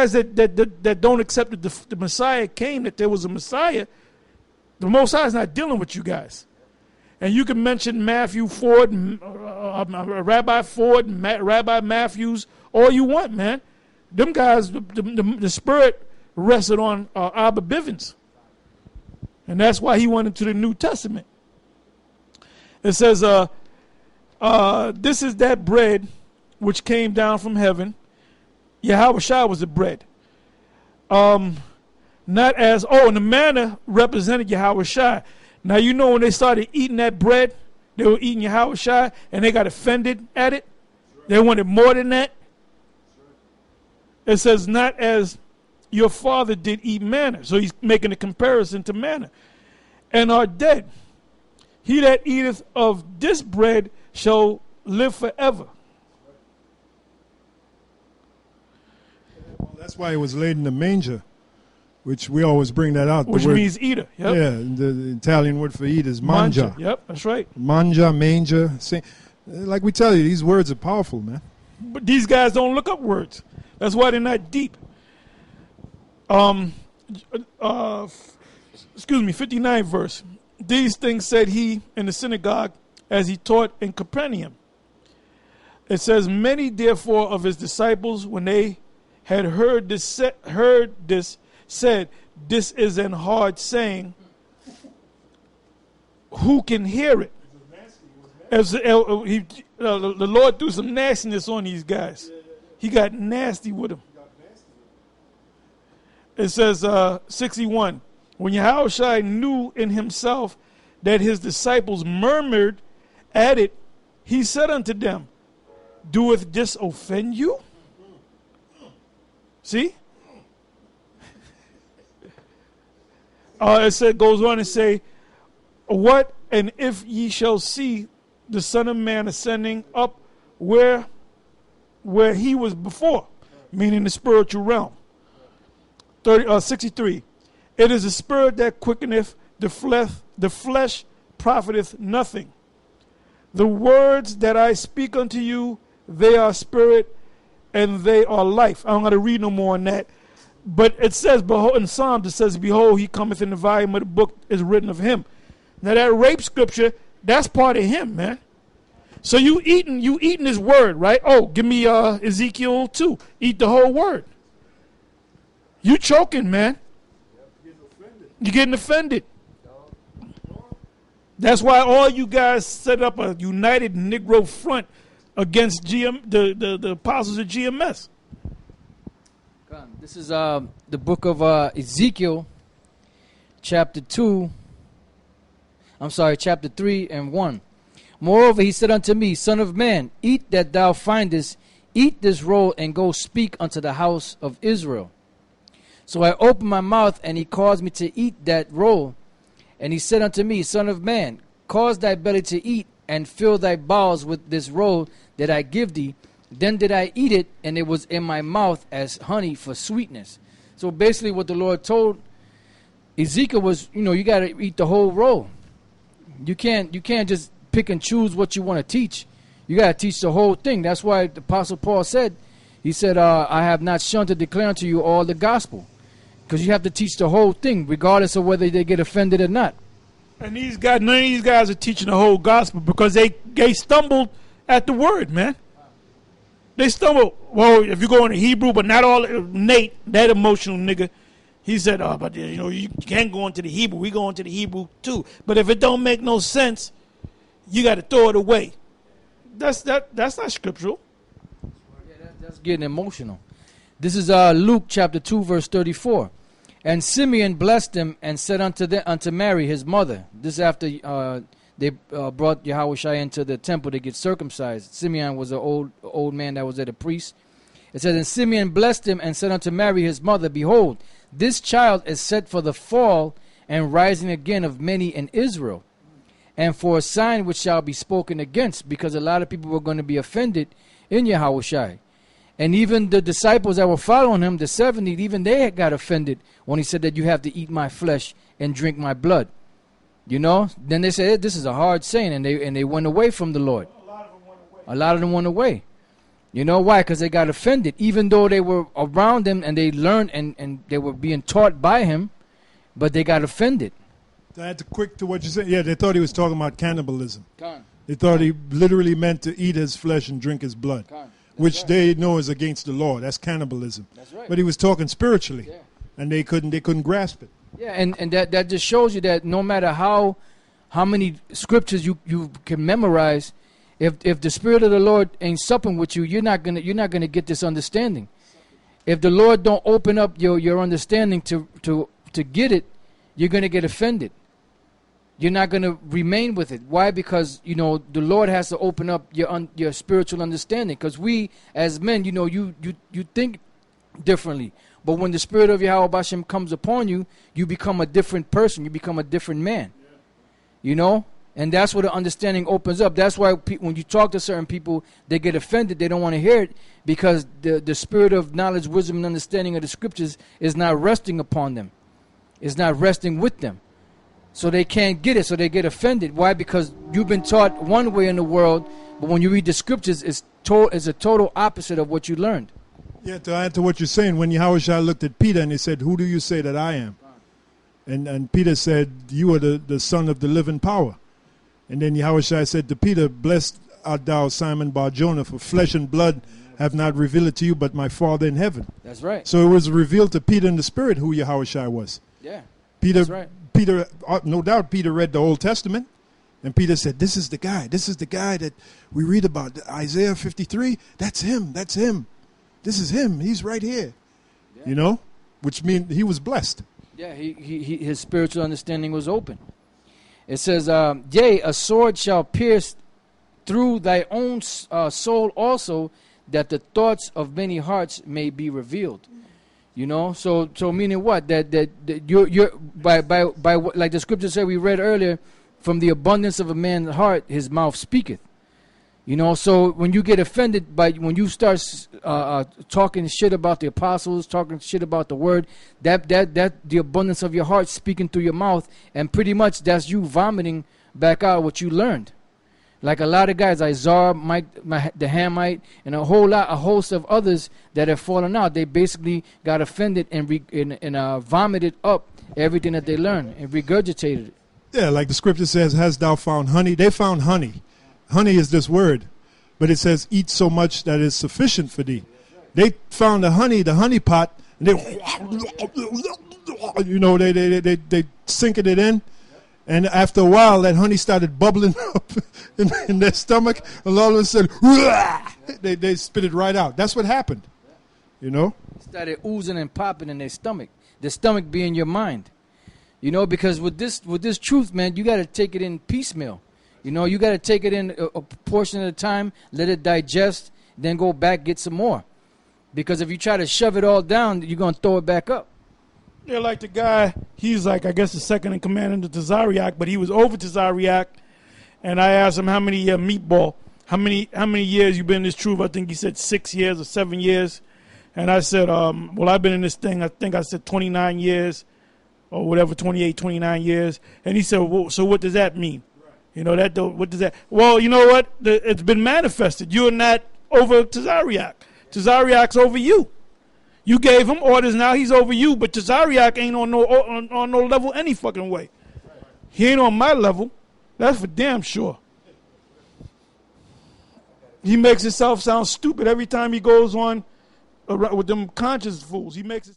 guys that don't accept that the Messiah came, that there was a Messiah, the Most High is not dealing with you guys. And you can mention Matthew Ford, Rabbi Ford, Rabbi Matthews, all you want, man. Them guys, the Spirit rested on Abba Bivens. And that's why he went into the New Testament. It says, this is that bread which came down from heaven. Yahweh Shai was the bread. And the manna represented Yahweh Shai. Now, you know when they started eating that bread, they were eating Yahweh Shai, and they got offended at it. They wanted more than that. It says, not as your father did eat manna. So he's making a comparison to manna. And are dead. He that eateth of this bread shall live forever. Well, that's why it was laid in the manger, which we always bring that out. Which means eater. Yep. Yeah, the Italian word for eat is mangia. Yep, that's right. Manja, manger. Like we tell you, these words are powerful, man. But these guys don't look up words. That's why they're not deep. 59 verse. These things said he in the synagogue as he taught in Capernaum. It says, many therefore of his disciples, when they had heard this, said, this is an hard saying. Who can hear it? The Lord threw some nastiness on these guys. He got nasty with them. It says, 61, when Yahushua knew in himself that his disciples murmured at it, he said unto them, doeth this offend you? See? It goes on and say, what, and if ye shall see the Son of Man ascending up where he was before, meaning the spiritual realm. 63. It is the spirit that quickeneth, the flesh profiteth nothing. The words that I speak unto you, they are spirit and they are life. I don't got to read no more on that. But it says, behold, in Psalms, it says, behold, he cometh in the volume of the book is written of him. Now that rape scripture, that's part of him, man. So you eating his word, right? Oh, give me Ezekiel 2. Eat the whole word. You choking, man. You're getting offended. That's why all you guys set up a united Negro front against the apostles of GMS. This is the book of Ezekiel, chapter 3 and 1. Moreover, he said unto me, Son of man, eat that thou findest, eat this roll, and go speak unto the house of Israel. So I opened my mouth, and he caused me to eat that roll. And he said unto me, Son of man, cause thy belly to eat, and fill thy bowels with this roll that I give thee. Then did I eat it, and it was in my mouth as honey for sweetness. So basically what the Lord told Ezekiel was, you got to eat the whole roll. You can't just pick and choose what you want to teach. You got to teach the whole thing. That's why the Apostle Paul said, he said, I have not shunned to declare unto you all the gospel. Because you have to teach the whole thing, regardless of whether they get offended or not. And none of these guys are teaching the whole gospel because they stumbled at the word, man. They stumbled. Well, if you go into Hebrew, but not all. Nate, that emotional nigga, he said, but you can't go into the Hebrew. We go into the Hebrew too. But if it don't make no sense, you got to throw it away. That's not scriptural. Yeah, that's getting emotional. This is Luke chapter 2, verse 34. And Simeon blessed him and said unto Mary, his mother. This after they brought Yahushua into the temple to get circumcised. Simeon was an old man that was at a priest. It says, and Simeon blessed him and said unto Mary, his mother, behold, this child is set for the fall and rising again of many in Israel, and for a sign which shall be spoken against, because a lot of people were going to be offended in Yahushua. And even the disciples that were following him, the 70, even they got offended when he said that you have to eat my flesh and drink my blood. Then they said, this is a hard saying, and they went away from the Lord. A lot of them went away. You know why? Because they got offended. Even though they were around him and they learned and they were being taught by him, but they got offended. To add to quick to what you said, yeah, they thought he was talking about cannibalism. Khan. They thought he literally meant to eat his flesh and drink his blood, which right. they know is against the law. That's cannibalism. That's right. But he was talking spiritually, Yeah. and they couldn't grasp it. Yeah, and that just shows you that no matter how many scriptures you can memorize, if the Spirit of the Lord ain't supping with you, you're not gonna get this understanding. If the Lord don't open up your understanding to get it, you're gonna get offended. You're not gonna remain with it. Why? Because the Lord has to open up your spiritual understanding. Because we as men, you think differently. But when the Spirit of Yahweh Bashem comes upon you, you become a different person. You become a different man. And that's where the understanding opens up. That's why when you talk to certain people, they get offended. They don't want to hear it because the spirit of knowledge, wisdom, and understanding of the scriptures is not resting upon them. It's not resting with them. So they can't get it. So they get offended. Why? Because you've been taught one way in the world, but when you read the scriptures, it's a total opposite of what you learned. Yeah, to add to what you're saying, when Yahushua looked at Peter and he said, "Who do you say that I am?" And Peter said, "You are the son of the living power." And then Yahushua said to Peter, "Blessed art thou, Simon Bar-Jonah, for flesh and blood have not revealed it to you, but my Father in heaven." That's right. So it was revealed to Peter in the Spirit who Yahushua was. Yeah. Peter, That's right. Peter, no doubt Peter read the Old Testament. And Peter said, "This is the guy. This is the guy that we read about. Isaiah 53. That's him. That's him. This is him. He's right here." Yeah. Which means he was blessed. Yeah, his spiritual understanding was open. It says, "Yea, a sword shall pierce through thy own soul also, that the thoughts of many hearts may be revealed." So meaning what? That you're by like the scripture said we read earlier, from the abundance of a man's heart, his mouth speaketh. So when you get offended when you start talking shit about the apostles, talking shit about the word, that the abundance of your heart speaking through your mouth, and pretty much that's you vomiting back out what you learned. Like a lot of guys, Isaiah, Mike, the Hamite, and a host of others that have fallen out. They basically got offended and vomited up everything that they learned and regurgitated it. Yeah, like the scripture says, "Hast thou found honey?" They found honey. Honey is this word, but it says, "Eat so much that is sufficient for thee." They found the honey pot, and they sinking it in, and after a while, that honey started bubbling up in their stomach, and all of a sudden, they spit it right out. That's what happened, It started oozing and popping in their stomach. The stomach being your mind, because with this truth, man, you got to take it in piecemeal. You got to take it in a portion at a time, let it digest, then go back, get some more. Because if you try to shove it all down, you're going to throw it back up. Yeah, like the guy, he's like, I guess the second in command under Tazariak, but he was over Tazariak. And I asked him, how many years you been in this truth? I think he said 6 years or 7 years. And I said, well, I've been in this thing, I think I said 29 years or whatever, 28, 29 years. And he said, well, so what does that mean? What does that? Well, you know what? It's been manifested. You're not over Tazariak. Tazariak's over you. You gave him orders. Now he's over you. But Tazariak ain't on no level any fucking way. He ain't on my level. That's for damn sure. He makes himself sound stupid every time he goes on with them conscious fools. He makes it.